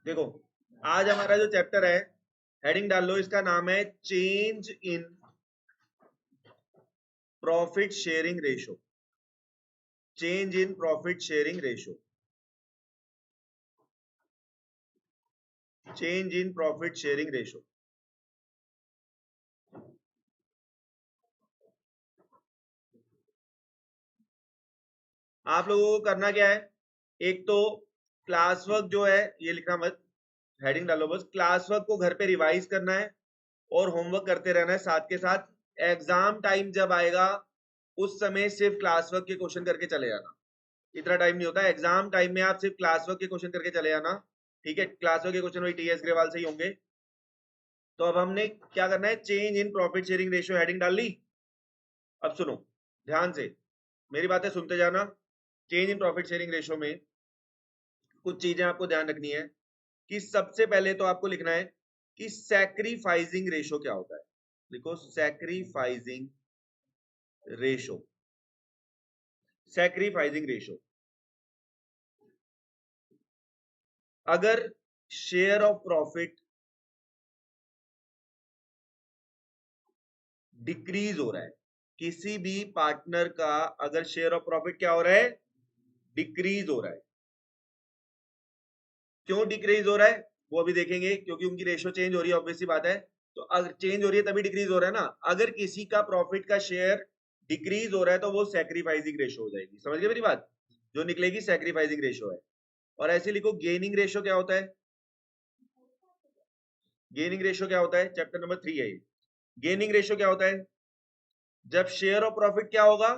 देखो, आज हमारा जो चैप्टर है, हेडिंग डाल लो, इसका नाम है change in profit sharing ratio. Change in profit sharing ratio. Change in profit sharing ratio. आप लोगों को करना क्या है, एक तो क्लास वर्क जो है ये लिखना मत, हेडिंग डालो बस, क्लास वर्क को घर पे रिवाइज करना है और होमवर्क करते रहना है साथ के साथ। एग्जाम टाइम जब आएगा उस समय सिर्फ क्लास वर्क के क्वेश्चन करके चले जाना, इतना टाइम नहीं होता। एग्जाम टाइम में आप सिर्फ क्लास वर्क के क्वेश्चन करके चले जाना, ठीक है। क्लास वर्क के क्वेश्चन वही टीएस ग्रेवाल से ही होंगे। तो अब हमने क्या करना है, change in profit sharing ratio heading डाल ली। अब सुनो ध्यान से, मेरी बातें सुनते जाना। Change in profit sharing ratio में कुछ चीजें आपको ध्यान रखनी है कि सबसे पहले तो आपको लिखना है कि सैक्रिफाइसिंग रेशो क्या होता है। देखो, सैक्रिफाइसिंग रेशो, सैक्रिफाइसिंग रेशो, अगर शेयर ऑफ प्रॉफिट डिक्रीज हो रहा है, किसी भी पार्टनर का अगर शेयर ऑफ प्रॉफिट क्या हो रहा है, डिक्रीज हो रहा है। क्यों डिक्रीज हो रहा है वो अभी देखेंगे, क्योंकि उनकी रेशो चेंज हो रही है, ऑब्वियस सी बात है। तो अगर चेंज हो रही है तभी डिक्रीज हो रहा है ना। अगर किसी का प्रॉफिट का शेयर डिक्रीज हो रहा है तो वो सैक्रिफाइसिंग रेशो हो जाएगी। समझ गए मेरी बात, जो निकलेगी सैक्रिफाइसिंग रेशो है। और ऐसे लिखो, गेनिंग रेशो क्या होता है। गेनिंग रेशो क्या होता है, चैप्टर नंबर 3 है ये। गेनिंग रेशो क्या होता है, जब शेयर ऑफ प्रॉफिट क्या होगा,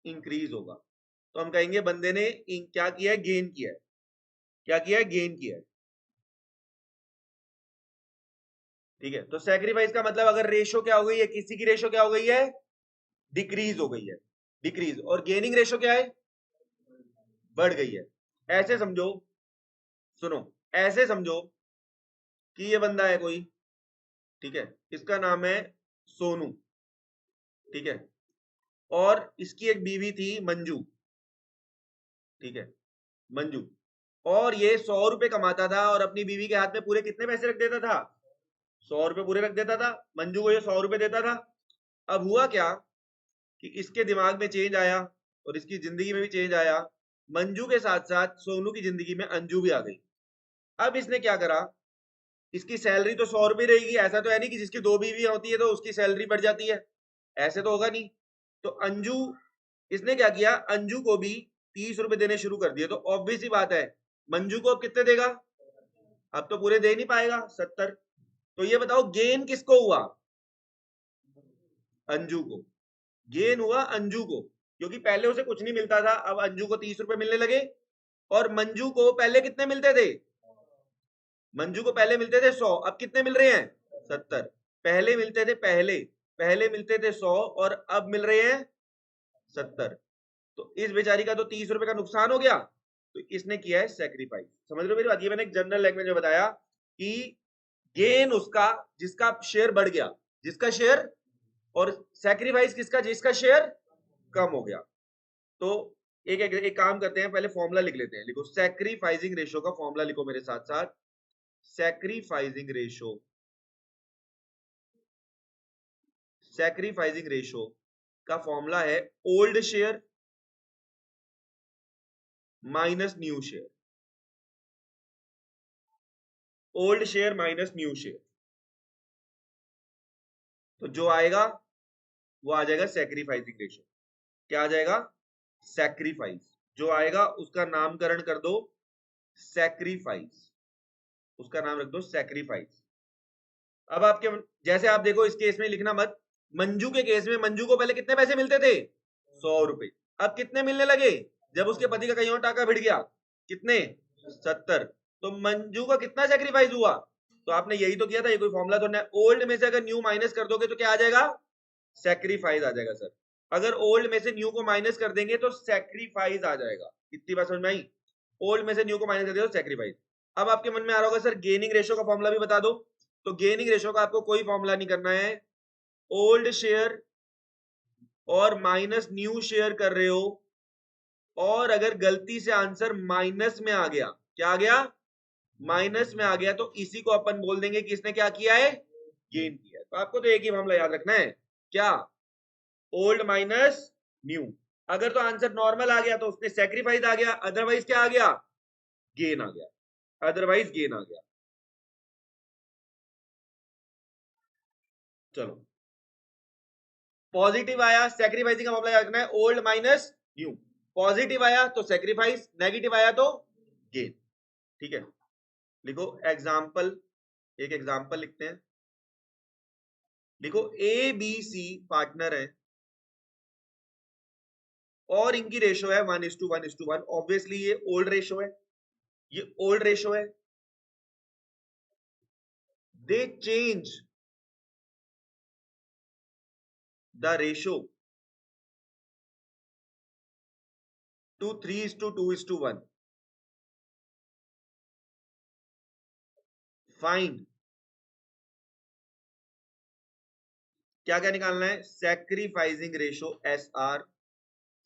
इंक्रीज होगा। तो हम कहेंगे बंदे ने क्या किया है, गेन किया है। क्या किया है, गेन किया है, ठीक है। तो सैक्रिफाइस का मतलब अगर रेशो क्या हो गई है, किसी की रेशो क्या हो गई है, डिक्रीज हो गई है, डिक्रीज। और गेनिंग रेशो क्या है, बढ़ गई है। ऐसे समझो, सुनो, ऐसे समझो कि ये बंदा है कोई, ठीक है, इसका नाम है सोनू, ठीक है, और इसकी एक बीवी थी मंजू, ठीक है, मंजू। और ये 100 रुपए कमाता था और अपनी बीवी के हाथ में पूरे कितने पैसे रख देता था, 100 रुपए पूरे रख देता था। मंजू को ये 100 रुपए देता था। अब हुआ क्या कि इसके दिमाग में चेंज आया और इसकी जिंदगी में भी चेंज आया। मंजू के साथ साथ सोनू की जिंदगी में अंजू भी आ गई। अब इसने क्या करा, इसकी सैलरी तो 100 रुपए रहेगी, ऐसा तो है नहीं कि जिसकी 2 बीवी होती है तो उसकी सैलरी बढ़ जाती है, ऐसे तो होगा नहीं। तो अंजू, इसने क्या किया, अंजू को भी 30 रुपए देने शुरू कर दिए। तो ऑब्वियस ही बात है, मंजू को अब कितने देगा, अब तो पूरे दे नहीं पाएगा, 70। तो ये बताओ गेन किसको हुआ, अंजू को। गेन हुआ अंजू को, क्योंकि पहले उसे कुछ नहीं मिलता था, अब अंजू को 30 रुपए मिलने लगे। और मंजू को पहले कितने मिलते थे, मंजू को पहले मिलते थे 100, अब कितने मिल रहे हैं, 70। पहले मिलते थे, पहले पहले मिलते थे 100 और अब मिल रहे हैं 70। तो इस बेचारी का तो 30 रुपए का नुकसान हो गया। तो इसने किया है सेक्रीफाइस। समझ रहे हो मेरी बात, ये मैंने एक जनरल लैंग्वेज में बताया कि गेन उसका जिसका शेयर बढ़ गया, जिसका शेयर, और सेक्रीफाइस किसका, जिसका शेयर कम हो गया। तो एक काम करते हैं, पहले फॉर्मूला लिख लेते हैं। लिखो, सैक्रिफाइसिंग रेशो का फॉर्मूला लिखो मेरे साथ साथ। सैक्रिफाइसिंग रेशो, सैक्रिफाइसिंग रेशो का फॉर्मूला है old share minus new share. Old share minus new share, तो जो आएगा वो आ जाएगा सैक्रिफाइसिंग रेशो। क्या आ जाएगा, सैक्रिफाइस। जो आएगा उसका नामकरण कर दो सैक्रिफाइस, उसका नाम रख दो सैक्रिफाइस। अब आपके, जैसे आप देखो इस केस में लिखना मत, मंजू के केस में मंजू को पहले कितने पैसे मिलते थे, 100 रुपए। अब कितने मिलने लगे जब उसके पति का कहीं और टाका भिड़ गया, कितने, 70। तो मंजू का कितना सेक्रीफाइस हुआ, तो आपने यही तो किया था, ये कोई फॉर्मूला तो नहीं। ओल्ड में से अगर न्यू माइनस कर दोगे तो क्या आ जाएगा, सेक्रीफाइस आ जाएगा सर। अगर ओल्ड में से न्यू को माइनस कर देंगे तो सेक्रीफाइस आ जाएगा। इतनी बात समझ में आई, ओल्ड में से न्यू को माइनस कर दिया तो सेक्रीफाइस। अब आपके मन में आ रहा होगा सर गेनिंग रेशो का फॉर्मूला भी बता दो। तो गेनिंग रेशो का आपको कोई फॉर्मूला नहीं करना है, ओल्ड शेयर और माइनस न्यू शेयर कर रहे हो और अगर गलती से आंसर माइनस में आ गया, क्या आ गया, माइनस में आ गया, तो इसी को अपन बोल देंगे कि इसने क्या किया है, गेन किया है। तो आपको तो एक ही मामला याद रखना है, क्या, ओल्ड माइनस न्यू। अगर तो आंसर नॉर्मल आ गया तो उसने सेक्रीफाइस आ गया, अदरवाइज क्या आ गया, गेन आ गया, अदरवाइज गेन आ गया। चलो, पॉजिटिव आया, सेक्रीफाइसिंग का मामला याद रखना है, ओल्ड माइनस न्यू। पॉजिटिव आया तो सेक्रीफाइस, नेगेटिव आया तो गेन। ठीक है, लिखो एग्जाम्पल, एक एग्जाम्पल लिखते हैं। लिखो ए बी सी पार्टनर है और इनकी रेशो है 1:1:1। ऑब्वियसली ये ओल्ड रेशो है, ये ओल्ड रेशो है। दे change the ratio two 3:2:1। Find, क्या क्या निकालना है, sacrificing ratio SR,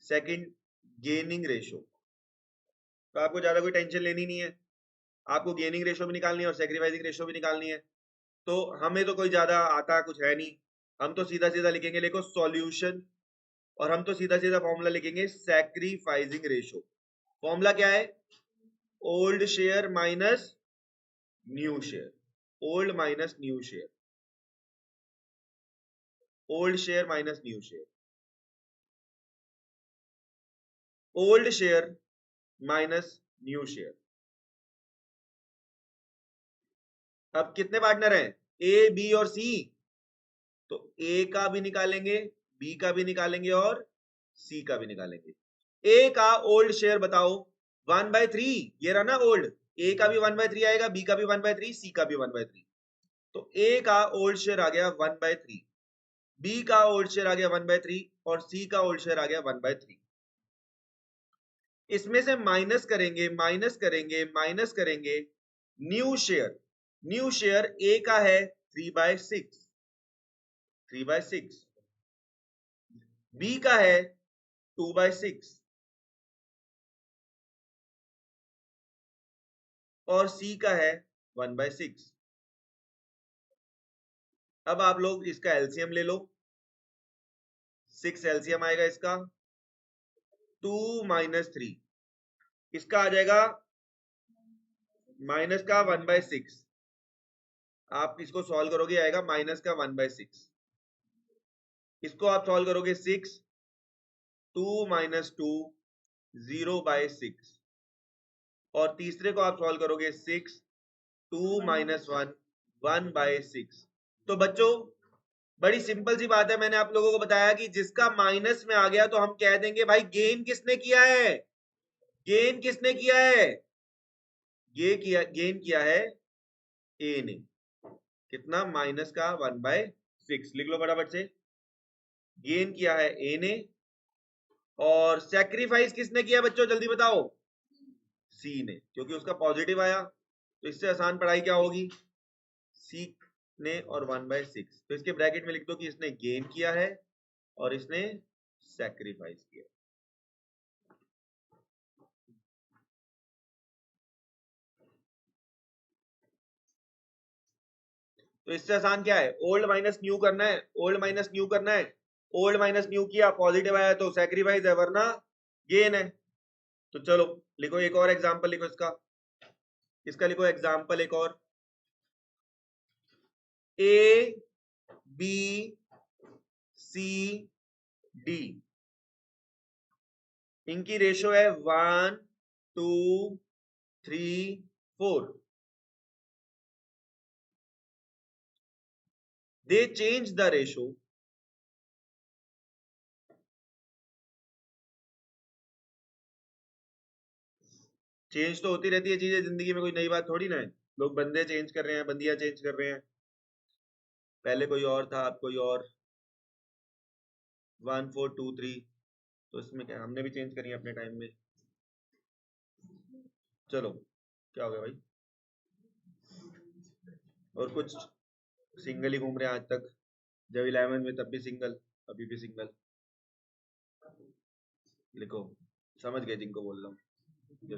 second gaining ratio. तो आपको ज्यादा कोई टेंशन लेनी नहीं है, आपको गेनिंग रेशो भी निकालनी है और सैक्रिफाइसिंग रेशो भी निकालनी है। तो हमें तो कोई ज्यादा आता कुछ है नहीं, हम तो सीधा सीधा लिखेंगे, देखो सॉल्यूशन, और हम तो सीधा सीधा फॉर्मूला लिखेंगे सैक्रिफाइसिंग रेशो। फॉर्मूला क्या है, old share minus new share, old minus new share, old share minus new share, old share minus new share. अब कितने पार्टनर हैं, ए बी और सी, तो ए का भी निकालेंगे, बी का भी निकालेंगे और सी का भी निकालेंगे। ए का ओल्ड शेयर बताओ, 1/3, ये रहा ना ओल्ड, ए का भी 1/3 आएगा, बी का भी 1/3, सी का भी 1/3। तो ए का ओल्ड शेयर आ गया 1/3, बी का ओल्ड शेयर आ गया 1/3 और सी का ओल्ड शेयर आ गया 1/3। इसमें से माइनस करेंगे, माइनस करेंगे, माइनस करेंगे, न्यू शेयर, न्यू शेयर ए का है 3/6, 3/6, बी का है 2/6 और सी का है 1/6। अब आप लोग इसका एलसीएम ले लो, 6 एलसीएम आएगा इसका, 2 - 3, इसका आ जाएगा माइनस का 1/6, आप इसको सॉल्व करोगे आएगा माइनस का 1/6, इसको आप सॉल्व करोगे 6, 2 - 2, 0/6, और तीसरे को आप सॉल्व करोगे 6, 2 - 1, 1/6। तो बच्चों बड़ी सिंपल सी बात है, मैंने आप लोगों को बताया कि जिसका माइनस में आ गया तो हम कह देंगे भाई गेन किसने किया है, गेन किसने किया है, ये किया, गेन किया है ए ने, कितना, माइनस का 1/6, लिख लो फटाफट से, गेन किया है ए ने। और सैक्रिफाइस किसने किया बच्चों, जल्दी बताओ, सी ने, क्योंकि उसका पॉजिटिव आया। तो इससे आसान पढ़ाई क्या होगी, सी ने और 1/6, तो इसके ब्रैकेट में लिख दो कि इसने गेन किया है और इसने सैक्रिफाइस किया। तो इससे आसान क्या है, ओल्ड माइनस न्यू करना है, ओल्ड माइनस न्यू करना है, ओल्ड माइनस न्यू किया, पॉजिटिव आया तो सैक्रिफाइस है, वरना गेन है। तो चलो लिखो एक और एग्जांपल, लिखो इसका, इसका लिखो एग्जांपल एक और, ए बी सी डी, इनकी रेशो है 1 2 3 4। दे चेंज द रेशो चेंज तो होती रहती है चीजें जिंदगी में, कोई नई बात थोड़ी ना है, लोग बंदे चेंज कर रहे हैं, बंदियां चेंज कर रहे हैं, पहले कोई और था अब कोई और, 1 4 2 3, तो इसमें क्या, हमने भी चेंज करी है अपने टाइम में। चलो, क्या हो गया भाई, और कुछ, सिंगल ही घूम रहे हैं आज तक, जब 11 में तब भी सिंगल, अभी भी सिंगल। लिखो समझ गए जिनको बोल रहा हूँ, जो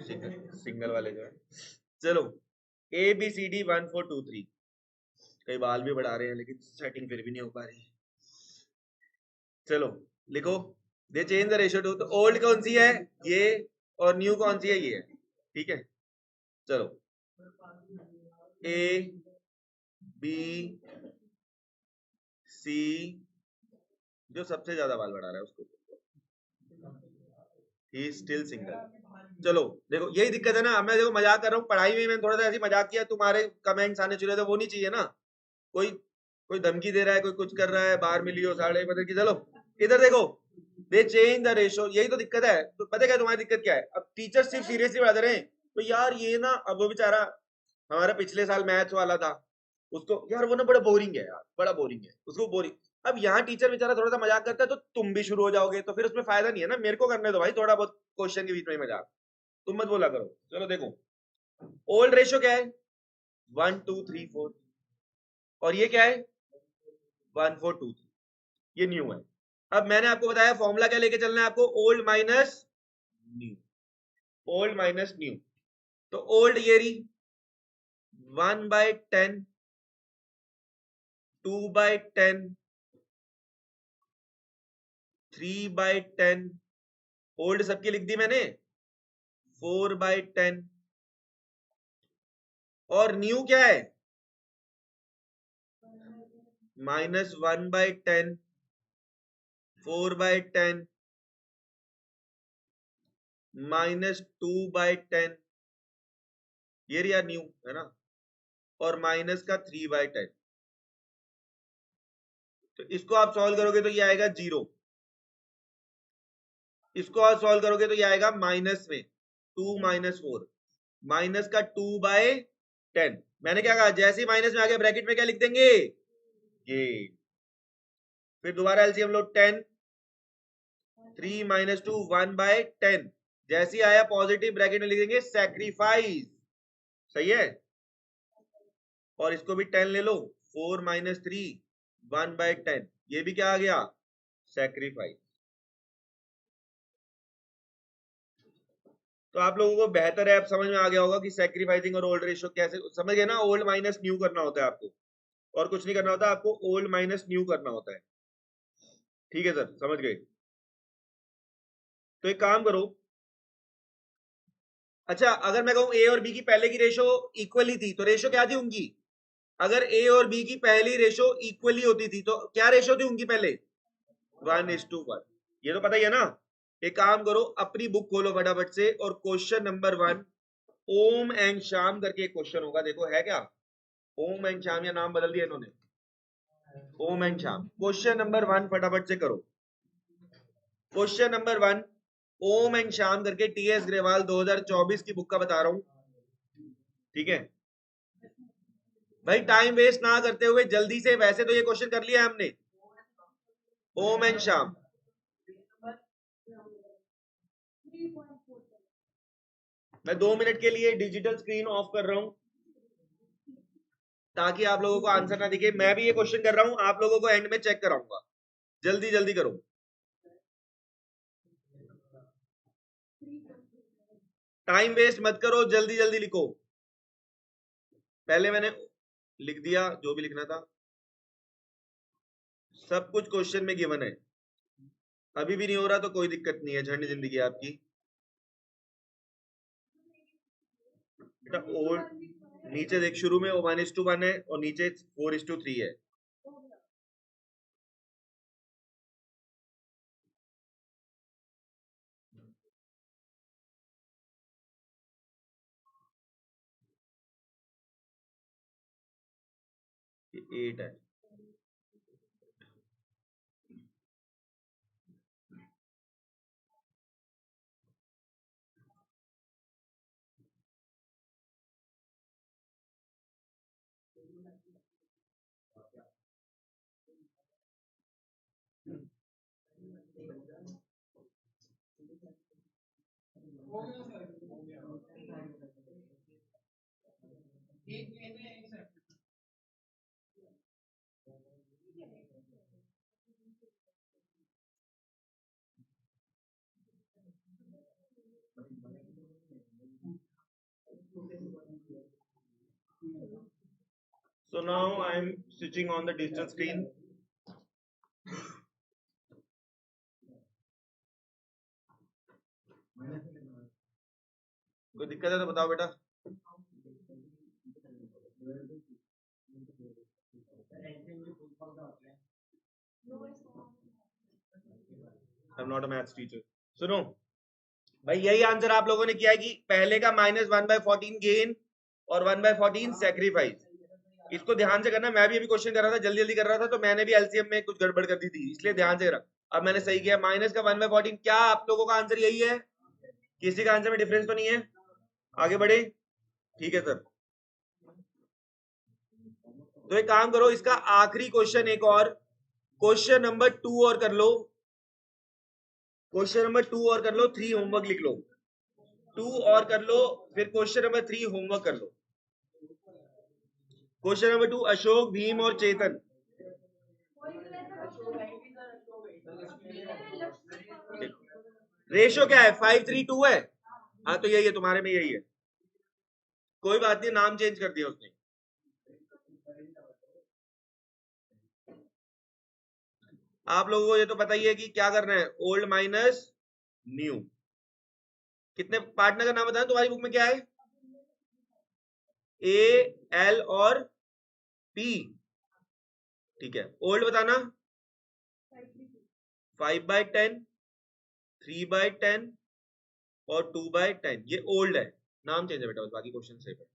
सिंगल वाले जो है। चलो ए बी सी डी 1 4 2 3, कई बाल भी बढ़ा रहे हैं लेकिन सेटिंग फिर भी नहीं हो पा रही। चलो लिखो, दे चेंज द रेशियो टू, तो ओल्ड कौन सी है ये, और न्यू कौन सी है ये, ठीक है। चलो ए बी सी, जो सबसे ज्यादा बाल बढ़ा रहा है उसको, ही स्टिल सिंगल। चलो देखो यही दिक्कत है ना, मैं देखो मजाक कर रहा हूँ, पढ़ाई में मैंने थोड़ा सा ऐसी मजाक किया, तुम्हारे कमेंट्स आने चाहिए तो वो नहीं चाहिए ना, कोई कोई धमकी दे रहा है, कोई कुछ कर रहा है, बाहर मिली हो साढ़े मतलब की। चलो इधर देखो, दे चेंज द रेशो, यही तो दिक्कत है। तो पता क्या तुम्हारी दिक्कत क्या है, अब टीचर सिर्फ सीरियसली पढ़ा रहे हैं, तो यार ये ना, अब वो बेचारा हमारा पिछले साल मैथ्स वाला था, उसको यार वो ना बड़ा बोरिंग है यार, बड़ा बोरिंग है, उसको बोरिंग। अब यहाँ टीचर बेचारा थोड़ा सा मजाक करता है तो तुम भी शुरू हो जाओगे, तो फिर उसमें फायदा नहीं है ना, मेरे को करने दो भाई थोड़ा बहुत क्वेश्चन के बीच में मजाक, तुम मत बोला करो। चलो देखो, ओल्ड रेशो क्या है, 1 2 3 4, और ये क्या है 1 4 2 3, ये न्यू है। अब मैंने आपको बताया फॉर्मूला क्या लेके चलना है आपको, old minus new, old minus new. तो ओल्ड ये रही 1/10, 2/10, 3/10, ओल्ड सबकी लिख दी मैंने, 4/10, और न्यू क्या है -1/10, 4/10, -2/10, ये रिया न्यू है ना, और माइनस का 3/10। तो इसको आप सॉल्व करोगे तो ये आएगा 0, इसको आप सॉल्व करोगे तो ये आएगा माइनस में 2 -4, माइनस का 2/10। मैंने क्या कहा, जैसे ही माइनस में आ गया ब्रैकेट में क्या लिख देंगे ये, फिर दोबारा एलसीएम लो, 10, 3 -2 1/10, जैसे ही आया पॉजिटिव ब्रैकेट में लिख देंगे सैक्रिफाइस, सही है। और इसको भी 10 ले लो, 4 -3 1/10, ये भी क्या आ गया सैक्रिफाइस। तो आप लोगों को बेहतर है, अब समझ में आ गया होगा कि सैक्रिफाइसिंग और ओल्ड रेशियो कैसे, समझ गए ना, ओल्ड माइनस न्यू करना होता है आपको, और कुछ नहीं करना होता आपको, ओल्ड माइनस न्यू करना होता है, ठीक है सर, समझ गए। तो एक काम करो, अच्छा अगर मैं कहूं ए और बी की पहले की रेशो इक्वली थी, तो रेशो क्या थी उनकी, अगर ए और बी की पहली रेशो इक्वली होती थी तो क्या रेशो थी उनकी पहले, 1:1। ये तो पता ही है ना। एक काम करो, अपनी बुक खोलो फटाफट से, और क्वेश्चन नंबर 1, ओम एंड शाम करके एक क्वेश्चन होगा, देखो है क्या, ओम एंड शाम, या नाम बदल दिया इन्होंने, ओम एंड शाम। क्वेश्चन नंबर 1 फटाफट से करो, क्वेश्चन नंबर 1, ओम एंड शाम करके, टीएस ग्रेवाल 2024 की बुक का बता रहा हूं, ठीक है भाई, टाइम वेस्ट ना करते हुए जल्दी से, वैसे तो ये क्वेश्चन कर लिया हमने, ओम एंड शाम। मैं 2 मिनट के लिए डिजिटल स्क्रीन ऑफ कर रहा हूं, ताकि आप लोगों को आंसर ना दिखे, मैं भी ये क्वेश्चन कर रहा हूं, आप लोगों को एंड में चेक कराऊंगा, जल्दी जल्दी करो, टाइम वेस्ट मत करो, जल्दी जल्दी लिखो। पहले मैंने लिख दिया जो भी लिखना था, सब कुछ क्वेश्चन में गिवन है, अभी भी नहीं हो रहा तो कोई दिक्कत नहीं है, झंड जिंदगी आपकी। बेटा ओल्ड, नीचे देख, शुरू में 1:1 है और नीचे 4:3 है, ये 8 है। So now I am switching on the digital screen. कोई दिक्कत है तो बताओ बेटा. I'm not a maths teacher. सुनो भाई, यही आंसर आप लोगों ने किया है कि पहले का -1/14 गेन और 1/14 सैक्रिफाइस. इसको ध्यान से करना. मैं भी अभी क्वेश्चन कर रहा था, जल्दी जल्दी कर रहा था, तो मैंने भी एलसीएम में कुछ गड़बड़ कर दी थी, इसलिए ध्यान से रख. अब मैंने सही किया. माइनस का 1/14. क्या आप लोगों का आंसर यही है? किसी का आंसर में डिफरेंस तो नहीं है? आगे बढ़े. ठीक है सर. तो एक काम करो, इसका आखिरी क्वेश्चन एक और, क्वेश्चन नंबर 2 और कर लो. क्वेश्चन नंबर 2 और कर लो. 3 होमवर्क लिख लो. 2 और कर लो, फिर क्वेश्चन नंबर 3 होमवर्क कर लो. क्वेश्चन नंबर 2, अशोक, भीम और चेतन. रेशो क्या है? 5:3:2 है. हाँ तो यही है, तुम्हारे में यही है. कोई बात नहीं, नाम चेंज कर दिया उसने. आप लोगों को ये तो पता ही है कि क्या करना है. Old minus new. कितने पार्टनर का नाम बताया तुम्हारी बुक में? क्या है? ए, एल और पी. ठीक है. ओल्ड बताना. 5/10, 3/10 और 2/10. ये ओल्ड है. नाम चेंज है बेटा, बाकी क्वेश्चन सेम है.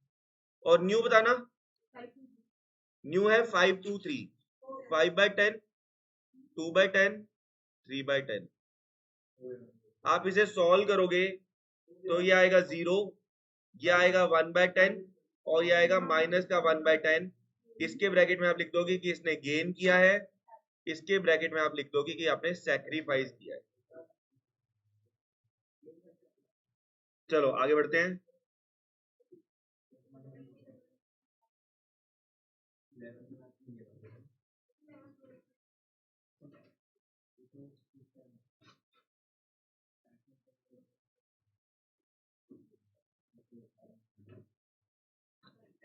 और न्यू बताना. न्यू है 5/2/3. 5/10, 2/10, 3/10. आप इसे सॉल्व करोगे तो ये आएगा 0, ये आएगा 1/10 और ये आएगा माइनस का 1/10. इसके ब्रैकेट में आप लिख दोगे कि इसने गेन किया है, इसके ब्रैकेट में आप लिख दोगे कि आपने सैक्रिफाइस किया है. चलो आगे बढ़ते हैं.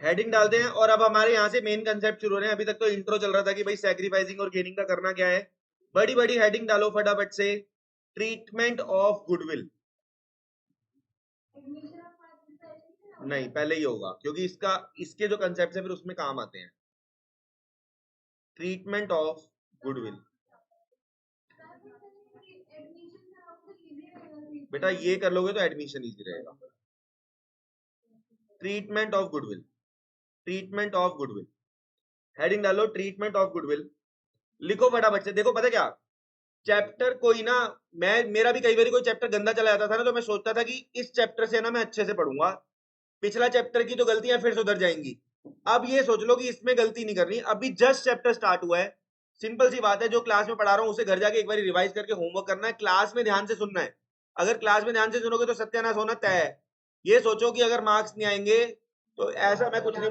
हेडिंग डालते हैं और अब हमारे यहाँ से मेन कंसेप्ट शुरू हो रहे हैं. अभी तक तो इंट्रो चल रहा था कि भाई सैक्रिफाइसिंग और गेनिंग का करना क्या है. बड़ी बड़ी हेडिंग डालो फटाफट से. Treatment of goodwill. नहीं, पहले ही होगा क्योंकि इसके जो कंसेप्ट है फिर उसमें काम आते हैं. Treatment of goodwill. बेटा ये कर लोगे तो एडमिशन इजी रहेगा. Treatment of goodwill. Treatment of goodwill. Heading डालो ट्रीटमेंट ऑफ गुडविल. लिखो फटाफट से. देखो पता क्या, चैप्टर कोई ना, मेरा भी कई बार कोई चैप्टर गंदा चला जाता था ना, तो मैं सोचता था कि इस चैप्टर से ना मैं अच्छे से पढ़ूंगा, पिछला चैप्टर की तो गलतियां फिर सुधर जाएंगी. अब ये सोच लो कि इसमें गलती नहीं करनी. अभी जस्ट चैप्टर स्टार्ट हुआ है. सिंपल सी बात है, जो क्लास में पढ़ा रहा हूं उसे घर जाके एक बार रिवाइज करके होमवर्क करना है. क्लास में ध्यान से सुनना है. अगर क्लास में ध्यान से सुनोगे तो सत्यानाश होना तय है. ये सोचो कि अगर मार्क्स नहीं आएंगे तो ऐसा मैं कुछ नहीं.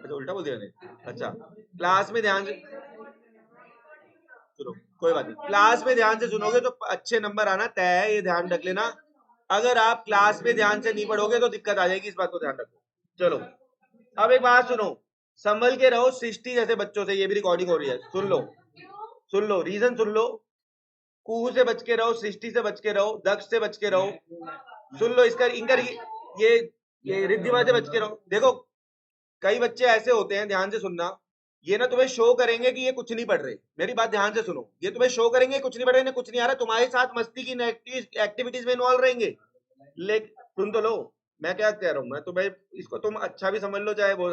अच्छा उल्टा बोल दिया मैंने. अच्छा क्लास में ध्यान से सुनो, कोई बात नहीं. क्लास में ध्यान से सुनोगे तो अच्छे नंबर आना तय है, ये ध्यान रख लेना. अगर आप क्लास में ध्यान से नहीं पढ़ोगे तो दिक्कत आ जाएगी, इस बात को ध्यान रखो. चलो अब एक बात सुनो, संभल के रहो सृष्टि जैसे बच्चों से. ये भी रिकॉर्डिंग हो रही है, सुन लो. सुन लो, रीजन सुन लो. कुहू से बच के रहो, सृष्टि से बच के रहो, दक्ष से बच के रहो. सुन लो इसका इनका ये रिद्धिमा से बच के रहो. देखो कई बच्चे ऐसे होते हैं, ध्यान से सुनना, ये ना तुम्हें शो करेंगे कि ये कुछ नहीं पढ़ रहे. मेरी बात ध्यान से सुनो. ये तुम्हें शो करेंगे कुछ नहीं पढ़ रहे, कुछ नहीं आ रहा, तुम्हारे साथ मस्ती की एक्टिविटीज में इन्वॉल्व रहेंगे. लेकिन सुन तो लो मैं क्या कह रहा हूं. मैं तुम्हें इसको तुम अच्छा भी समझ लो चाहे वो,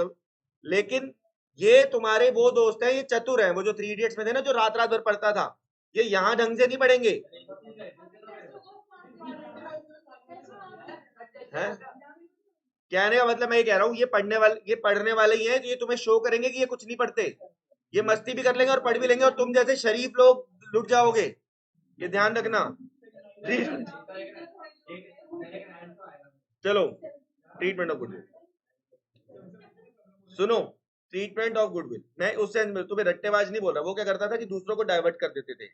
लेकिन ये तुम्हारे वो दोस्त हैं, ये चतुर हैं. वो जो 3 इडियट्स में थे ना, जो रात रात भर पढ़ता था, ये यहाँ ढंग से नहीं पढ़ेंगे हैं. कहने का मतलब मैं ये कह रहा हूँ, ये पढ़ने वाले ही हैं, तो ये तुम्हें शो करेंगे कि ये कुछ नहीं पढ़ते. ये मस्ती भी कर लेंगे और पढ़ भी लेंगे, और तुम जैसे शरीफ लोग लुट जाओगे. ये ध्यान रखना. चलो ट्रीटमेंट ऑफ गुडविल सुनो. ट्रीटमेंट ऑफ गुडविल, मैं उस सेंस में तुम्हें रट्टेबाज नहीं बोल रहा. वो क्या करता था कि दूसरों को डाइवर्ट कर देते थे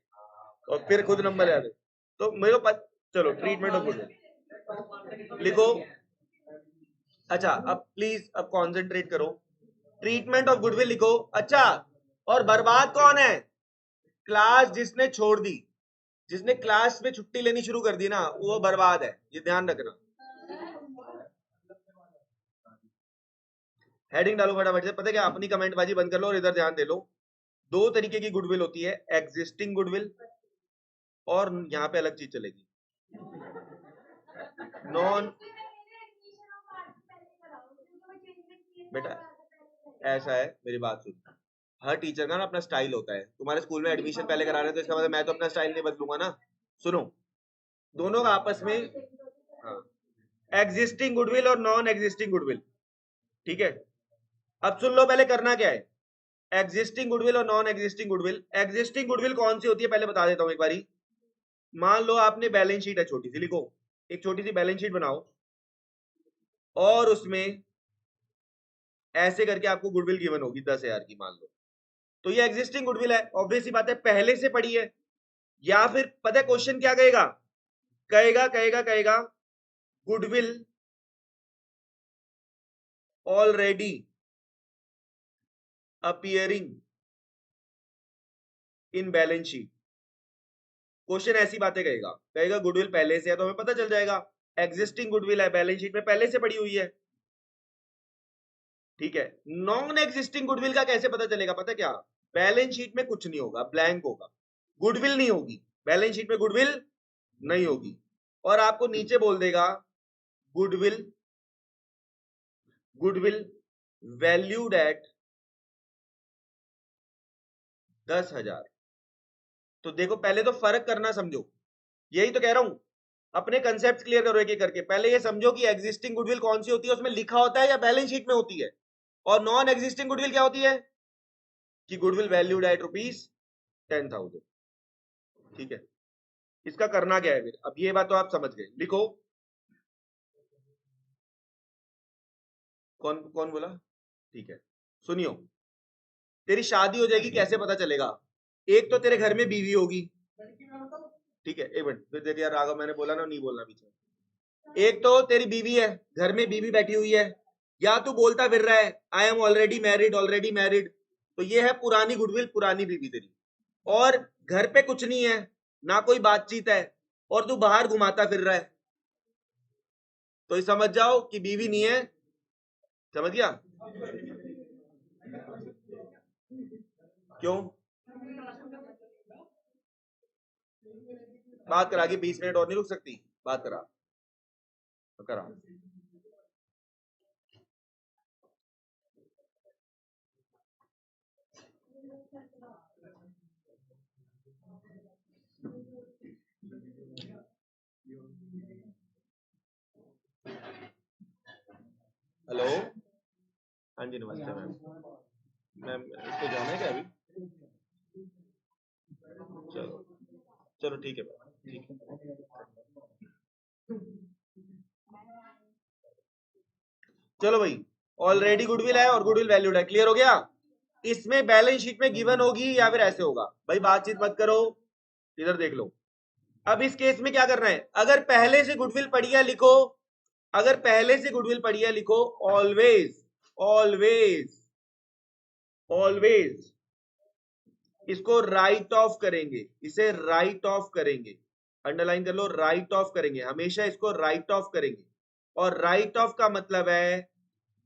और फिर खुद नंबर आते. तो मेरे को चलो ट्रीटमेंट ऑफ गुडविल लिखो. अच्छा अब प्लीज अब कॉन्सेंट्रेट करो, ट्रीटमेंट ऑफ गुडविल लिखो। अच्छा, और बर्बाद कौन है? क्लास जिसने छोड़ दी, जिसने क्लास में छुट्टी लेनी शुरू कर दी ना, वो बर्बाद है, ये ध्यान रखना। हेडिंग डालो फटाफट से। पता है क्या, अपनी कमेंट बाजी बंद कर लो और इधर ध्यान दे लो। दो तरीके की गुडविल होती है, एग्जिस्टिंग गुडविल और यहाँ पे अलग चीज चलेगी, नॉन। बेटा ऐसा है, मेरी बात सुन, हर टीचर का ना अपना स्टाइल होता है। तुम्हारे स्कूल में एडमिशन पहले करा रहे हैं तो इसका मतलब मैं तो अपना स्टाइल नहीं बदलूंगा ना। सुनो, दोनों का आपस में, हाँ, एग्जिस्टिंग गुडविल और नॉन एग्जिस्टिंग गुडविल, ठीक है। अब सुन लो पहले करना क्या है, एग्जिस्टिंग गुडविल और non existing goodwill. Existing goodwill कौन सी होती है पहले बता देता हूं एक बारी। मान लो आपने बैलेंस शीट है छोटी सी, लिखो एक छोटी सी बैलेंस शीट बनाओ और उसमें ऐसे करके आपको गुडविल गिवन होगी 10,000 की मान लो, तो ये एग्जिस्टिंग गुडविल है, ऑब्वियस सी बात है, पहले से पड़ी है। या फिर पता है क्वेश्चन क्या कहेगा, कहेगा कहेगा कहेगा goodwill already appearing in balance sheet. Question ऐसी बातें कहेगा, कहेगा गुडविल पहले से है तो हमें पता चल जाएगा एग्जिस्टिंग गुडविल है, बैलेंस शीट में पहले से पड़ी हुई है, ठीक है। नॉन एग्जिस्टिंग गुडविल का कैसे पता चलेगा, पता है क्या, बैलेंस शीट में कुछ नहीं होगा, ब्लैंक होगा, गुडविल नहीं होगी, बैलेंस शीट में गुडविल नहीं होगी, और आपको नीचे बोल देगा गुडविल, गुडविल वैल्यूड एट 10,000। तो देखो पहले तो फर्क करना समझो, यही तो कह रहा हूं, अपने कंसेप्ट क्लियर करो एक एक करके। पहले ये समझो कि एग्जिस्टिंग गुडविल कौन सी होती है, उसमें लिखा होता है या बैलेंस शीट में होती है, और नॉन एग्जिस्टिंग गुडविल क्या होती है कि गुडविल वैल्यूड एट ₹10,000, ठीक है। इसका करना क्या है फिर, अब ये बात तो आप समझ गए, लिखो। कौन कौन बोला, ठीक है, सुनियो। तेरी शादी हो जाएगी कैसे पता चलेगा, एक तो तेरे घर में बीवी होगी, ठीक है, एक मिनट देख यार राघव, मैंने बोला ना नहीं बोलना पीछे। एक तो तेरी बीवी है, घर में बीवी बैठी हुई है, या तू बोलता फिर रहा है I am already married, already married, तो ये है पुरानी गुडविल, पुरानी बीवी तेरी। और घर पे कुछ नहीं है, ना कोई बातचीत है, और तू बाहर घुमाता फिर रहा है, तो ये समझ जाओ कि बीवी नहीं है, समझ गया। क्यों, बात करा के 20 मिनट और नहीं रुक सकती, बात करा करा। हेलो, हाँ जी नमस्ते मैम। मैम इसको जाना है क्या अभी, चलो चलो ठीक है मैम, ठीक है। चलो भाई, ऑलरेडी गुडविल है और गुडविल वैल्यूड है, क्लियर हो गया। इसमें बैलेंस शीट में गिवन होगी या फिर ऐसे होगा, भाई बातचीत मत करो, इधर देख लो। अब इस केस में क्या करना है, अगर पहले से गुडविल पड़ी है लिखो, अगर पहले से गुडविल पड़ी है लिखो ऑलवेज, ऑलवेज, ऑलवेज इसको राइट ऑफ करेंगे, इसे राइट ऑफ करेंगे, अंडरलाइन कर लो, राइट ऑफ करेंगे, हमेशा इसको राइट ऑफ करेंगे। और राइट ऑफ का मतलब है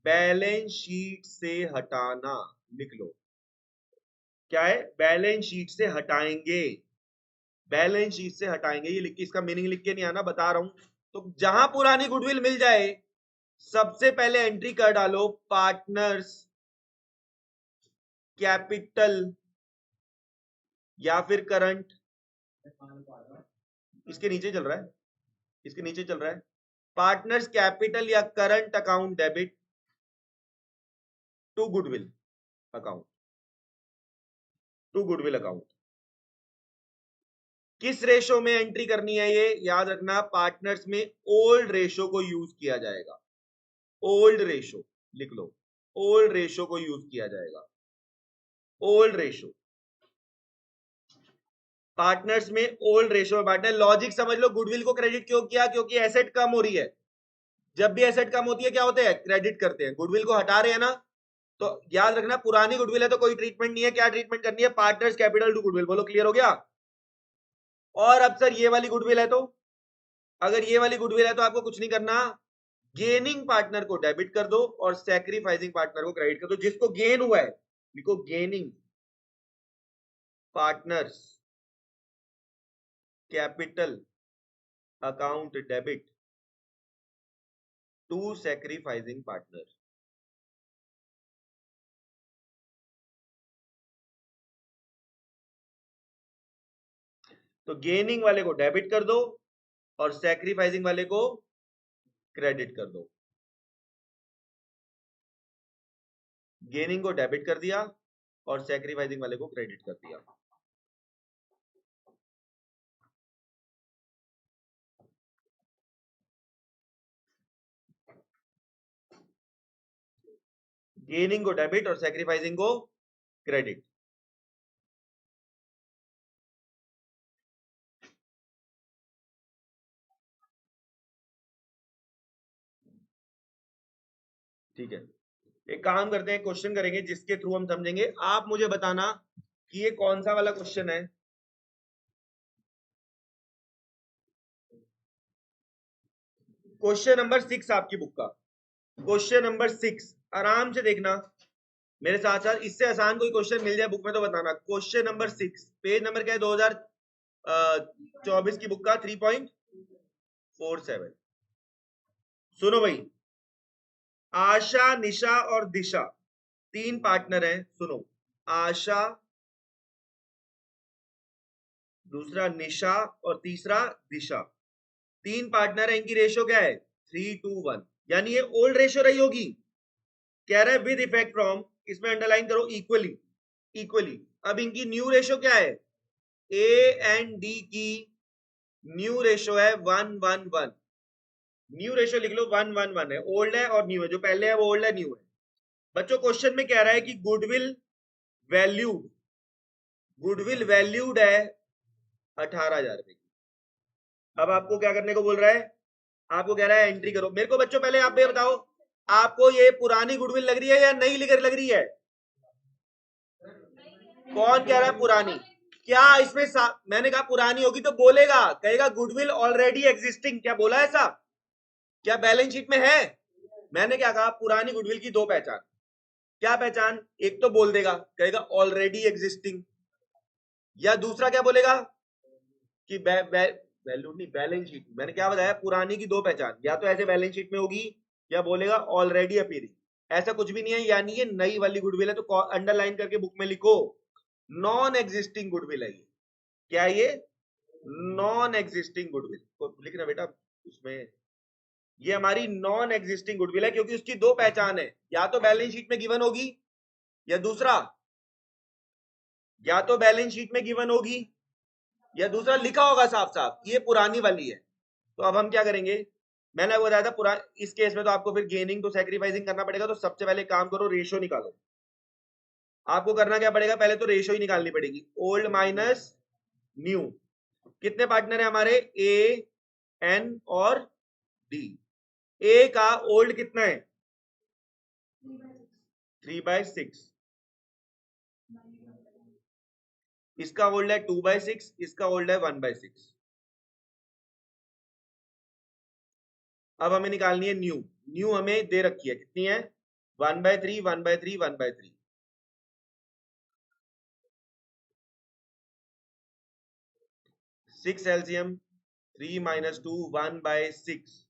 बैलेंस शीट से हटाना, लिख लो क्या है, बैलेंस शीट से हटाएंगे, बैलेंस शीट से हटाएंगे, ये लिख के, इसका मीनिंग लिख के नहीं आना, बता रहा हूं। तो जहां पुरानी गुडविल मिल जाए सबसे पहले एंट्री कर डालो पार्टनर्स कैपिटल या फिर करंट, इसके नीचे चल रहा है, इसके नीचे चल रहा है, पार्टनर्स कैपिटल या current account debit to goodwill account, to goodwill account. किस रेशो में एंट्री करनी है ये याद रखना, पार्टनर्स में ओल्ड रेशो को यूज किया जाएगा, ओल्ड रेशो लिख लो, ओल्ड रेशो को यूज किया जाएगा, ओल्ड रेशो, पार्टनर्स में ओल्ड रेशो में बांटना। लॉजिक समझ लो, गुडविल को क्रेडिट क्यों किया, क्योंकि एसेट कम हो रही है, जब भी एसेट कम होती है क्या होते हैं, क्रेडिट करते हैं। गुडविल को हटा रहे हैं ना, तो याद रखना पुरानी गुडविल है तो कोई ट्रीटमेंट नहीं है, क्या ट्रीटमेंट करनी है, पार्टनर्स कैपिटल टू गुडविल। बोलो क्लियर हो गया। और अब सर ये वाली गुडविल है तो, अगर ये वाली गुडविल है तो आपको कुछ नहीं करना, गेनिंग पार्टनर को डेबिट कर दो और सैक्रिफाइसिंग पार्टनर को क्रेडिट कर दो। जिसको गेन हुआ है लिखो gaining partners capital account debit to sacrificing partner. तो गेनिंग वाले को डेबिट कर दो और सैक्रिफाइसिंग वाले को क्रेडिट कर दो। गेनिंग को डेबिट कर दिया और सैक्रिफाइसिंग वाले को क्रेडिट कर दिया। गेनिंग को डेबिट और सैक्रिफाइसिंग को क्रेडिट। ठीक है, एक काम करते हैं, क्वेश्चन करेंगे जिसके थ्रू हम समझेंगे। आप मुझे बताना कि ये कौन सा वाला क्वेश्चन है। क्वेश्चन नंबर 6 आपकी बुक का, क्वेश्चन नंबर 6 आराम से देखना मेरे साथ साथ। इससे आसान कोई क्वेश्चन मिल जाए बुक में तो बताना। क्वेश्चन नंबर 6 पेज नंबर क्या है, 2024 की बुक का 3.47। सुनो भाई, आशा निशा और दिशा तीन पार्टनर हैं। सुनो, आशा, दूसरा निशा और तीसरा दिशा, तीन पार्टनर है। इनकी रेशो क्या है, 3:1, यानी ये ओल्ड रेशो रही होगी। कह रहा है विद इफेक्ट फ्रॉम, इसमें अंडरलाइन करो इक्वली, इक्वली। अब इनकी न्यू रेशो क्या है, ए एंड डी की न्यू रेशो है 1:1:1। न्यू रेशो लिख लो 1:1:1 है, ओल्ड है और न्यू है। जो पहले है वो ओल्ड है, न्यू है। बच्चों क्वेश्चन में कह रहा है कि गुडविल वैल्यूड, गुडविल वैल्यूड है 18,000 रुपए की। अब आपको क्या करने को बोल रहा है, आपको कह रहा है एंट्री करो। मेरे को बच्चों पहले आप ये बताओ, आपको ये पुरानी गुडविल लग रही है या नई लग रही है। कौन कह रहा है पुरानी, क्या इसमें मैंने कहा पुरानी होगी तो बोलेगा, कहेगा गुडविल ऑलरेडी एग्जिस्टिंग, क्या बोला ऐसा, क्या बैलेंस शीट में है। मैंने क्या कहा, पुरानी गुडविल की दो पहचान। क्या पहचान, एक तो बोल देगा, कहेगा ऑलरेडी एग्जिस्टिंग, या दूसरा क्या बोलेगा कि वैल्यू नहीं, बैलेंस शीट। मैंने क्या बताया, पुरानी की दो पहचान, या तो ऐसे बैलेंस शीट में होगी या बोलेगा ऑलरेडी अपीयरिंग। ऐसा कुछ भी नहीं है, यानी ये नई वाली गुडविल है। तो अंडरलाइन करके बुक में लिखो नॉन एग्जिस्टिंग गुडविल है ये। क्या ये, नॉन एग्जिस्टिंग गुडविल को लिखना बेटा उसमें। ये हमारी नॉन एग्जिस्टिंग गुडविल है क्योंकि उसकी दो पहचान है, या तो बैलेंस शीट में गिवन होगी, या दूसरा, या तो बैलेंस शीट में गिवन होगी या दूसरा लिखा होगा साफ साफ ये पुरानी वाली है। तो अब हम क्या करेंगे, मैंने आपको बताया था इस केस में तो आपको फिर गेनिंग टू सैक्रिफाइसिंग करना पड़ेगा। तो सबसे पहले काम करो, रेशो निकालो। आपको करना क्या पड़ेगा, पहले तो रेशो ही निकालनी पड़ेगी, ओल्ड माइनस न्यू। कितने पार्टनर है हमारे, ए एन और डी। ए का ओल्ड कितना है, 3/6। इसका ओल्ड है 2/6, इसका ओल्ड है 1/6। अब हमें निकालनी है न्यू। न्यू हमें दे रखी है, कितनी है, 1/3 1/3 1/3। 6 एलसीएम, 3 - 2 1/6,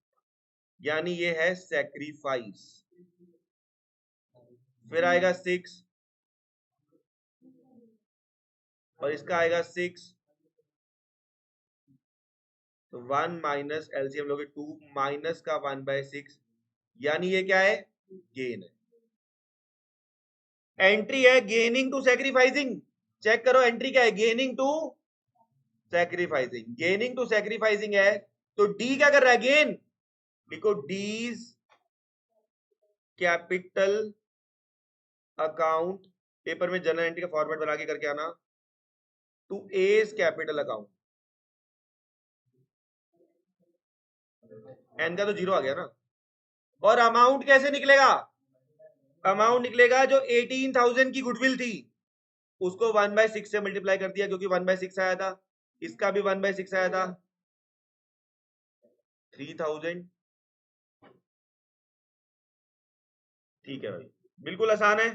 यानी ये है सैक्रिफाइस। फिर आएगा 6 और इसका आएगा 6, तो 1 माइनस एलसीएम लोगे 2 माइनस का 1/6, यानी ये क्या है, गेन है। एंट्री है गेनिंग टू सैक्रिफाइसिंग, चेक करो एंट्री क्या है, gaining to sacrificing. Gaining to sacrificing है तो डी क्या कर रहा है, गेन। लिखो डीज कैपिटल अकाउंट, पेपर में जनरल एंट्री का फॉर्मेट बना के करके आना, to E's capital account. N का तो जीरो आ गया ना, और अमाउंट कैसे निकलेगा? अमाउंट निकलेगा जो 18,000 की गुडविल थी उसको 1/6 से मल्टीप्लाई कर दिया, क्योंकि 1/6 आया था, इसका भी 1/6 आया था, 3,000। ठीक है भाई, बिल्कुल आसान है।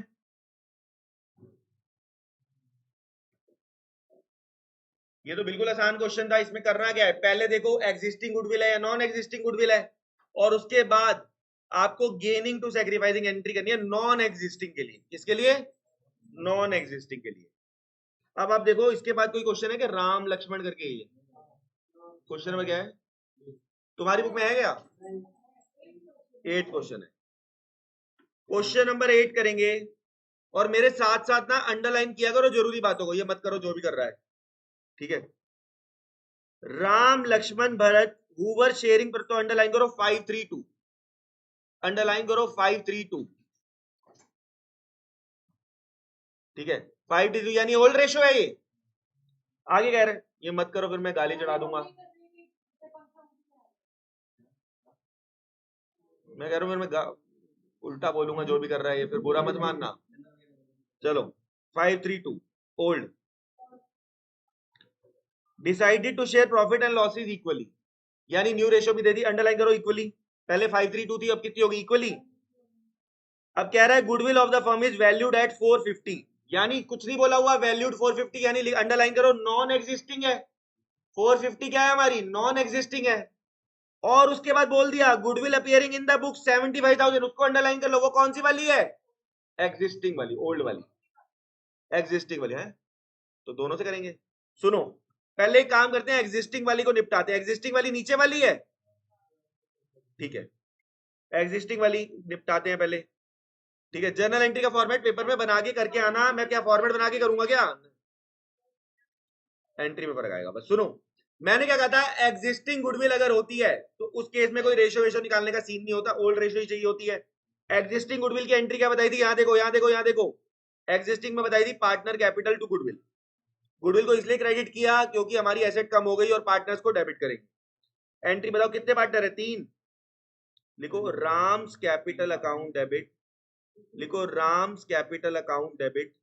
ये तो बिल्कुल आसान क्वेश्चन था। इसमें करना क्या है, पहले देखो एग्जिस्टिंग गुडविल है या नॉन एग्जिस्टिंग गुडविल है, और उसके बाद आपको गेनिंग टू सैक्रिफाइसिंग एंट्री करनी है नॉन एग्जिस्टिंग के लिए। किसके लिए? नॉन एग्जिस्टिंग के लिए। अब आप देखो इसके बाद कोई क्वेश्चन है कि राम लक्ष्मण करके, ये क्वेश्चन नंबर क्या है तुम्हारी बुक में है क्या? 8 क्वेश्चन है। क्वेश्चन नंबर 8 करेंगे, और मेरे साथ साथ ना अंडरलाइन किया करो जरूरी बातों को, ये मत करो जो भी कर रहा है, ठीक है? Ram Lakshman Bharat who were sharing पर, तो अंडरलाइन करो 532, अंडरलाइन करो 532, ठीक है? 532 यानी ओल्ड रेशो है ये। आगे कह रहे हैं ये मत करो, फिर मैं गाली चढ़ा दूंगा। मैं कह रहा हूं फिर मैं उल्टा बोलूंगा जो भी कर रहा है ये, फिर बुरा मत मानना। चलो 532 old, decided to share profit and losses equally, यानी न्यू रेशो भी दे दी, अंडरलाइन करो इक्वली। पहले 532 थी, अब कितनी होगी? इक्वली। अब कह रहा है goodwill of the firm is valued at 450, यानी कुछ नहीं बोला हुआ, वैल्यूड 450, यानी अंडरलाइन करो नॉन एग्जिस्टिंग है। 450 क्या है हमारी? नॉन एग्जिस्टिंग है। और उसके बाद बोल दिया goodwill appearing in the book 75,000, उसको अंडरलाइन कर लो। वो कौन सी वाली है? एग्जिस्टिंग वाली, ओल्ड वाली, एग्जिस्टिंग वाली है। तो दोनों से करेंगे। सुनो, पहले एक काम करते हैं, एग्जिस्टिंग वाली को निपटाते हैं। एग्जिस्टिंग वाली नीचे वाली है, ठीक है? एग्जिस्टिंग वाली निपटाते हैं पहले, ठीक है? जर्नल एंट्री का फॉर्मेट पेपर में बना के करके आना। मैं क्या फॉर्मेट बना के करूंगा क्या? एंट्री में फर्क आएगा। बस सुनो, मैंने क्या कहा था, एग्जिस्टिंग गुडविल अगर होती है तो उस केस में कोई रेशियो वेशो निकालने का सीन नहीं होता, ओल्ड रेशियो ही चाहिए होती है। एग्जिस्टिंग गुडविल की एंट्री क्या बताई थी? यहां देखो, यहां देखो, यहां देखो, एग्जिस्टिंग में बताई थी partner capital to goodwill. Goodwill को इसलिए क्रेडिट किया क्योंकि हमारी एसेट कम हो गई और पार्टनर्स को डेबिट करेंगे। एंट्री बताओ कितने पार्टनर है? 3। लिखो राम्स कैपिटल अकाउंट डेबिट, लिखो Ram's capital account debit,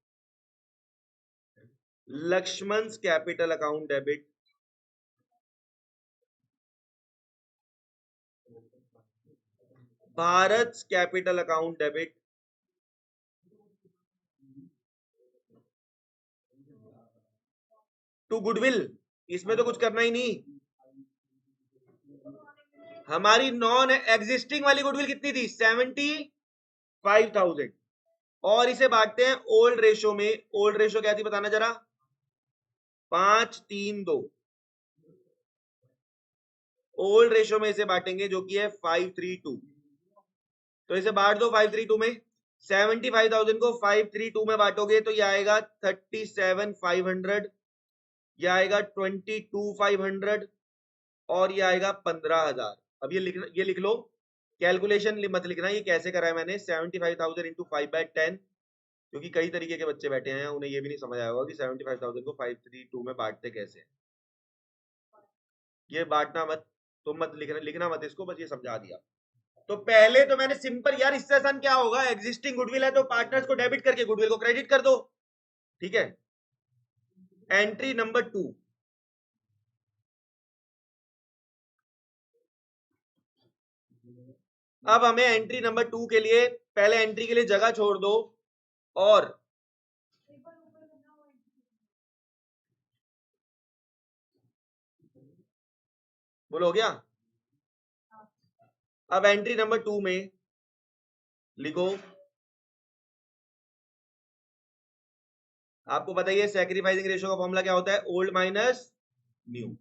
Lakshman capital account debit, Bharat capital account debit, to goodwill. इसमें तो कुछ करना ही नहीं। हमारी नॉन एग्जिस्टिंग वाली गुडविल कितनी थी? 75,000। और इसे बांटते हैं ओल्ड रेशो में। ओल्ड रेशो क्या थी बताना जरा? 5-3-2। ओल्ड रेशो में इसे बांटेंगे जो कि है 5-3-2। तो इसे बांट दो 5-3-2 में। 75,000 को 5-3-2 में बांटोगे तो ये आएगा 37,500, ये आएगा 22,500, और ये आएगा 15,000। अब ये लिख लो, कैलकुलेशन मत लिखना ये कैसे करा है मैंने। 75,000 इंटू 5/10, क्योंकि कई तरीके के बच्चे बैठे हैं, उन्हें ये भी नहीं समझ आया होगा कि 75,000 को 5-3-2 में बांटते कैसे। ये बांटना मत, तुम मत लिखना मत इसको, बस ये समझा दिया। तो पहले तो मैंने सिंपल, यार इससे आसान क्या होगा? एग्जिस्टिंग गुडविल है तो पार्टनर्स को डेबिट करके गुडविल को क्रेडिट कर दो, ठीक है? एंट्री नंबर 2, अब हमें एंट्री नंबर 2 के लिए, पहले एंट्री के लिए जगह छोड़ दो, और बोलो हो गया? अब एंट्री नंबर 2 में लिखो, आपको बताइए सैक्रिफाइसिंग रेशियो का फॉर्मूला क्या होता है? Old minus new,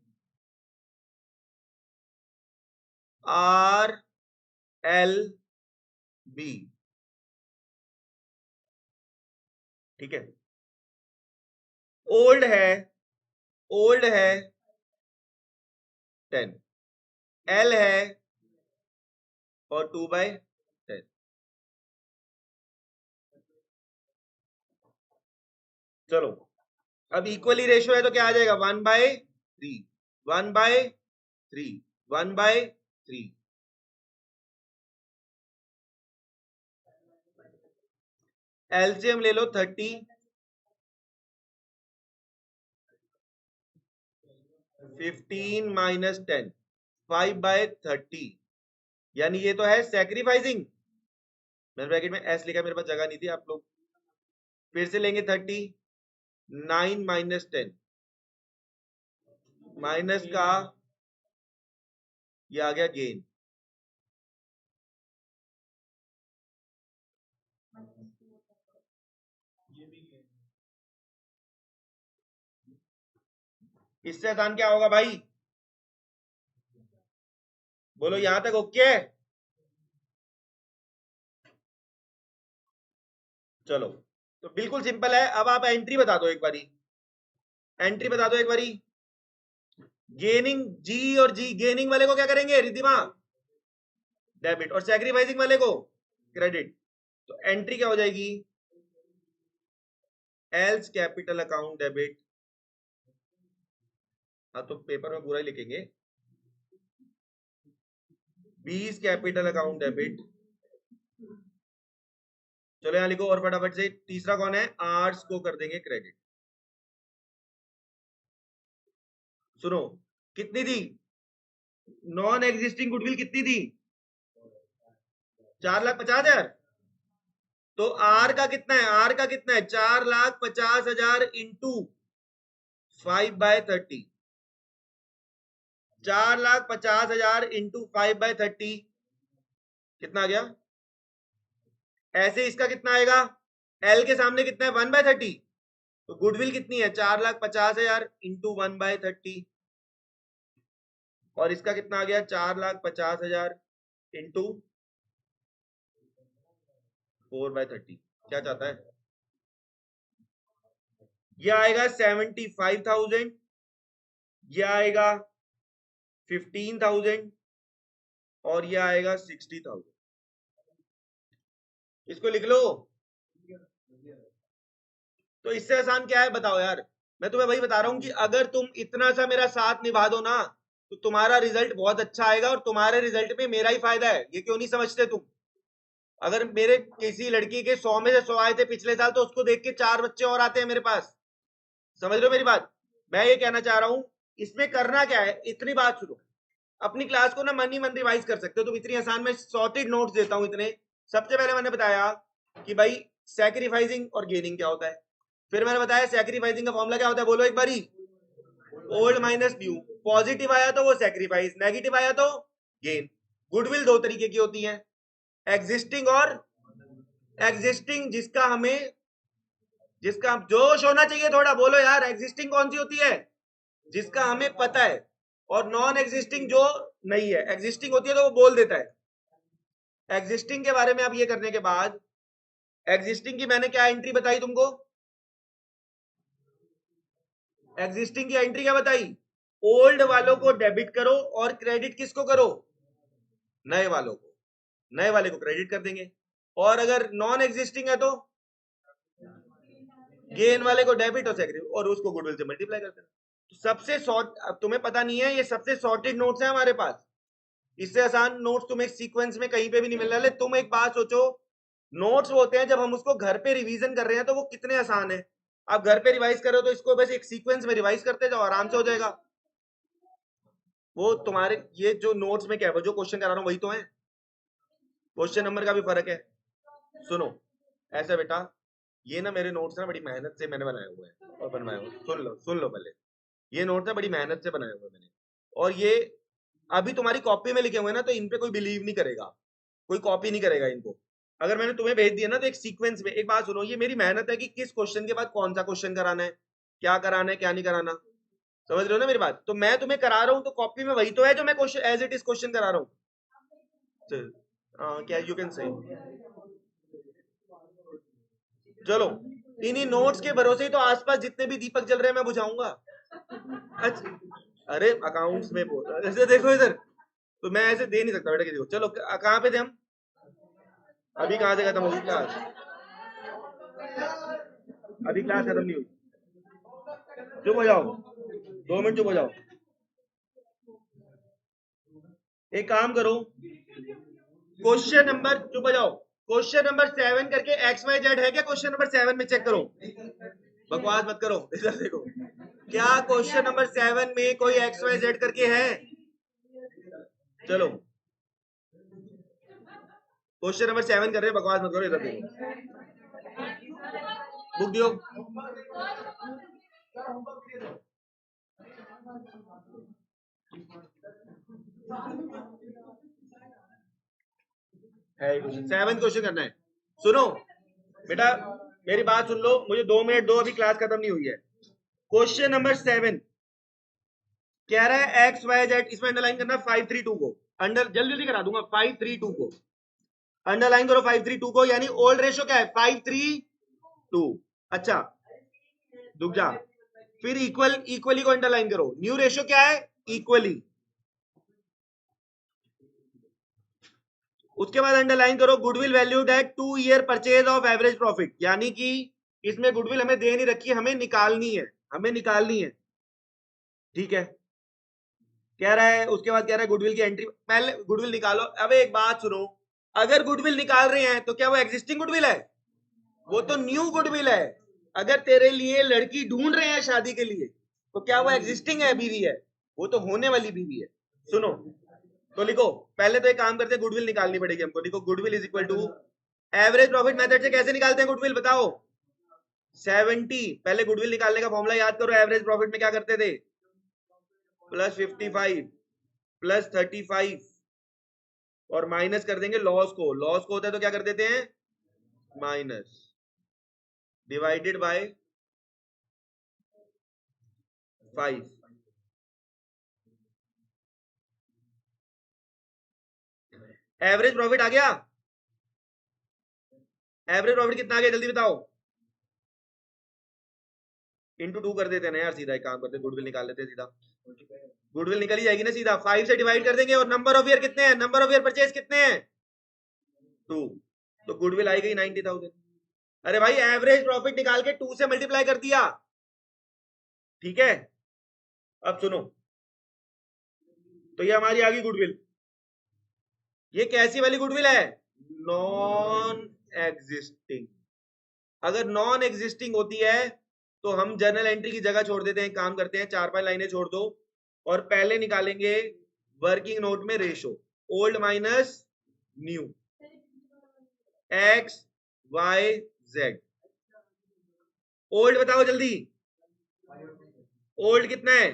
R L B, ठीक है? ओल्ड है, ओल्ड है 10, एल है और 2/10। चलो, अब इक्वली रेशियो है तो क्या आ जाएगा? 1/3, 1/3, 1/3। एलसीएम ले लो 30, 15 माइनस 10, 5/30, यानी ये तो है सैक्रिफाइसिंग। मैंने ब्रैकेट में एस लिखा, मेरे पास जगह नहीं थी। आप लोग फिर से लेंगे 30, 9 माइनस 10, माइनस का ये आ गया गेन। इससे आसान क्या होगा भाई? बोलो, यहां तक ओके है? चलो, तो बिल्कुल सिंपल है। अब आप एंट्री बता दो एक बारी, एंट्री बता दो एक बारी। गेनिंग जी और जी, गेनिंग वाले को क्या करेंगे रिद्धिमा? डेबिट, और सैक्रिफाइसिंग वाले को क्रेडिट। तो एंट्री क्या हो जाएगी? Else capital account debit. हाँ, तो पेपर में पूरा ही लिखेंगे। बीस कैपिटल अकाउंट डेबिट। चलो यहां लिखो, और फटाफट से तीसरा कौन है? आर्ट्स को कर देंगे क्रेडिट। सुनो, कितनी थी नॉन एग्जिस्टिंग गुडविल? कितनी थी? 4,50,000। तो आर का कितना है? आर का कितना है? 4,50,000 इंटू 5/30। 4,50,000 इंटू 5/30 कितना आ गया? ऐसे इसका कितना आएगा? एल के सामने कितना है? 1/30। तो गुडविल कितनी है? 4,50,000 इंटू 1/30, और इसका कितना आ गया? 4,50,000 इंटू 4/30। क्या चाहता है? यह आएगा 75,000, यह आएगा 15,000, और यह आएगा 60,000। इसको लिख लो। तो इससे आसान क्या है बताओ यार? मैं तुम्हें वही बता रहा हूं कि अगर तुम इतना सा मेरा साथ निभा दो ना, तो तुम्हारा रिजल्ट बहुत अच्छा आएगा, और तुम्हारे रिजल्ट में मेरा ही फायदा है। ये क्यों नहीं समझते तुम? अगर मेरे किसी लड़की के 100 में से 100 आए थे पिछले साल, तो उसको देख के 4 बच्चे और आते हैं मेरे पास। समझ रहे हो मेरी बात? मैं ये कहना चाह रहा हूं, इसमें करना क्या है, इतनी बात सुनो। अपनी क्लास को ना मन ही मन रिवाइज कर सकते हो तुम, इतनी आसान। में सॉर्टेड नोट्स देता हूं इतने। सबसे पहले मैंने बताया कि भाई सैक्रिफाइसिंग और गेनिंग क्या होता है। फिर मैंने बताया सैक्रिफाइसिंग का फॉर्मूला क्या होता है, बोलो एक बारी। Old minus new. पॉजिटिव आया तो वो सैक्रिफाइस, नेगेटिव आया तो गेन। गुडविल दो तरीके की होती है, एग्जिस्टिंग और एग्जिस्टिंग, जिसका जोश होना चाहिए थोड़ा, बोलो यार। एग्जिस्टिंग कौन सी होती है? जिसका हमें पता है। और नॉन एग्जिस्टिंग जो नहीं है। एग्जिस्टिंग होती है तो वो बोल देता है। एग्जिस्टिंग के बारे में अब ये करने के बाद, एग्जिस्टिंग की मैंने क्या एंट्री बताई तुमको? एग्जिस्टिंग की एंट्री क्या बताई? ओल्ड वालों को डेबिट करो, और क्रेडिट किसको करो? नए वालों को। नए वाले को क्रेडिट कर देंगे। और अगर नॉन एग्जिस्टिंग है तो गेन वाले को डेबिट और सेक्रेटिव, और उसको गुडविल से मल्टीप्लाई कर देना। तो सबसे शॉर्ट, अब तुम्हें पता नहीं है, ये सबसे शॉर्टेड नोट्स है हमारे पास। इससे आसान नोट्स तुम्हें सीक्वेंस में कहीं पे भी नहीं मिलने वाले। तुम एक बात सोचो, नोट्स होते हैं जब हम उसको घर पे रिवीजन कर रहे हैं तो वो कितने आसान है। आप घर पे रिवाइज करो तो इसको बस एक सीक्वेंस में रिवाइज करते जाओ, आराम से हो जाएगा। वो तुम्हारे ये जो नोट्स में क्या है, वो जो क्वेश्चन करा रहा हूं वही तो है। क्वेश्चन नंबर का भी फर्क है। सुनो, ऐसा बेटा, ये ना मेरे नोट्स ना बड़ी मेहनत से मैंने बनाए हुए हैं और बनवाए हुए। सुन लो पहले। ये नोट्स ना बड़ी मेहनत से बनाए हुए मैंने, और ये अभी तुम्हारी कॉपी में लिखे हुए हैं ना, तो इन पे कोई बिलीव नहीं करेगा, कोई कॉपी नहीं करेगा इनको। अगर मैंने तुम्हें भेज दिया ना, तो एक सीक्वेंस में, एक बात सुनो, ये मेरी मेहनत है कि किस क्वेश्चन के बाद कौन सा क्वेश्चन कराना है, क्या नहीं कराना। समझ रहे हो ना मेरी बात? तो मैं तुम्हें करा रहा हूँ तो कॉपी में वही तो है जो मैं question as it is question करा रहा हूँ। क्या यू कैन से। चलो, इन्हीं नोट्स के भरोसे ही तो आसपास जितने भी दीपक जल रहे हैं मैं बुझाऊंगा। अच्छा, अरे अकाउंट्स में बोल, ऐसे देखो इधर, तो मैं ऐसे दे नहीं सकता बेटा किसी को। चलो, कहाँ पे थे हम? अभी कहाँ से खत्म होगी क्लास? अभी क्लास खत्म नहीं हुई। चुप हो जाओ, 2 मिनट चुप हो जाओ। एक काम करो, क्वेश्चन नंबर, चुप हो जाओ, क्वेश्चन नंबर 7 करके XYZ है क्या? क्वेश्चन नंबर 7 में चेक करो, बकवास मत करो, इधर देखो, क्या क्वेश्चन नंबर 7 में कोई XYZ करके है? चलो क्वेश्चन नंबर 7 कर रहे हैं, बकवास मत करो, इधर देखो, बुक दियो। है क्वेश्चन 7 क्वेश्चन करना है। सुनो बेटा, मेरी बात सुन लो, मुझे 2 मिनट दो, अभी क्लास खत्म नहीं हुई है। क्वेश्चन नंबर 7 कह रहा है एक्स वाई जेड, इसमें अंडरलाइन करना 532 को, अंडर जल्दी जल्दी करा दूंगा, 532 को अंडरलाइन करो, 532 को, यानी ओल्ड रेशो क्या है? 532। अच्छा रुक जा, फिर इक्वली को अंडरलाइन करो, न्यू रेशो क्या है? इक्वली। उसके बाद अंडरलाइन करो goodwill valued at 2 year purchase of average profit, यानी कि इसमें गुडविल हमें दे नहीं रखी, हमें निकालनी है, हमें निकालनी है, ठीक है। कह रहा है, उसके बाद कह रहा है गुडविल की एंट्री, पहले गुडविल निकालो। अब एक बात सुनो, अगर गुडविल निकाल रहे हैं तो क्या वो एग्जिस्टिंग गुडविल है? वो तो न्यू गुडविल है। अगर तेरे लिए लड़की ढूंढ रहे हैं शादी के लिए, तो क्या वो एग्जिस्टिंग है, बीवी है? वो तो होने वाली बीवी है। सुनो तो लिखो, पहले तो एक काम करते हैं, गुडविल निकालनी पड़ेगी हमको। लिखो goodwill is equal to average profit method से कैसे निकालते हैं गुडविल, बताओ? 70, पहले गुडविल निकालने का फॉर्मूला याद करो, एवरेज प्रॉफिट में क्या करते थे? प्लस 55 प्लस 35 और माइनस कर देंगे लॉस को, लॉस को होता है तो क्या कर देते हैं? Minus, divided by 5। Average profit आ गया? एवरेज प्रॉफिट कितना आ गया जल्दी बताओ? इंटू 2 कर देते हैं ना यार, सीधा एक काम करते, गुडविल निकाल लेते हैं सीधा, गुडविल निकल ही जाएगी ना सीधा, 5 से डिवाइड कर देंगे, और नंबर ऑफ ईयर कितने हैं? नंबर ऑफ ईयर परचेज कितने हैं? 2, तो गुडविल आई गई 90,000। अरे भाई एवरेज प्रॉफिट निकाल के 2 से मल्टीप्लाई कर दिया, ठीक है। अब सुनो, तो ये हमारी आ गई गुडविल। ये कैसी वाली गुडविल है? Non existing. अगर नॉन एग्जिस्टिंग होती है तो हम जर्नल एंट्री की जगह छोड़ देते हैं, काम करते हैं, 4-5 लाइनें छोड़ दो, और पहले निकालेंगे वर्किंग नोट में ratio, old minus new, X Y Z. Old बताओ जल्दी, ओल्ड कितना है?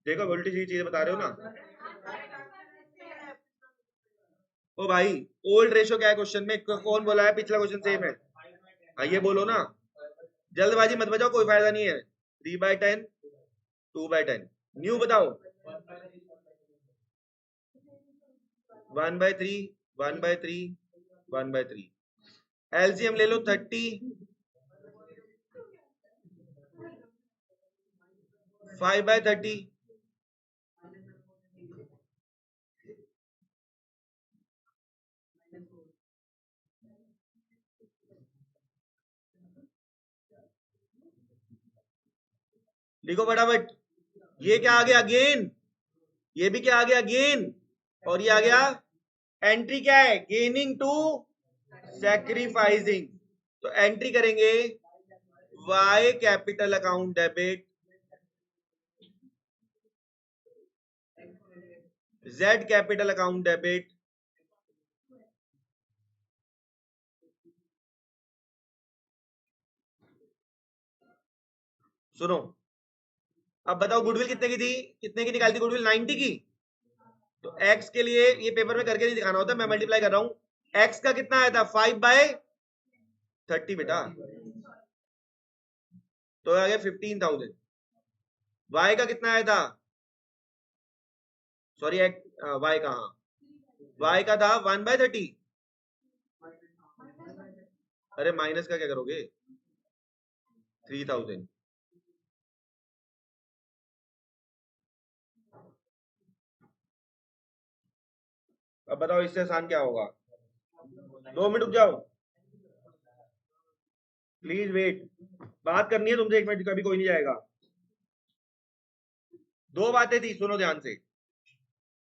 देखो उल्टी सीधी चीजें बता रहे हो ना। ओ भाई, ओल्ड रेशो क्या है क्वेश्चन में? कौन बोला है? पिछला क्वेश्चन सेम है। हाँ ये बोलो ना, जल्दबाजी मत बजाओ, कोई फायदा नहीं है। 3/10, 2/10। न्यू बताओ। 1/3, 1/3, 1/3। एलसीएम ले लो 30, 5/30। लिखो फटाफट, ये क्या आ गया? गेन। ये भी क्या आ गया? गेन। और ये आ गया एंट्री, क्या है? Gaining to sacrificing. तो एंट्री करेंगे Y capital account debit, Z capital account debit, सुनो अब बताओ गुडविल कितने की थी? कितने की निकाली थी गुडविल? 90 की। तो एक्स के लिए ये पेपर में करके नहीं दिखाना होता, मैं मल्टीप्लाई कर रहा हूं। एक्स का कितना आया था? 5/30 बेटा, तो आ गया 15,000। वाई का कितना आया था? सॉरी, वाई का, हाँ वाई का था 1/30। अरे माइनस का क्या करोगे? 3,000। अब बताओ इससे आसान क्या होगा? 2 मिनट रुक जाओ, प्लीज वेट, बात करनी है तुमसे 1 मिनट, कभी कोई नहीं जाएगा। 2 बातें थी, सुनो ध्यान से।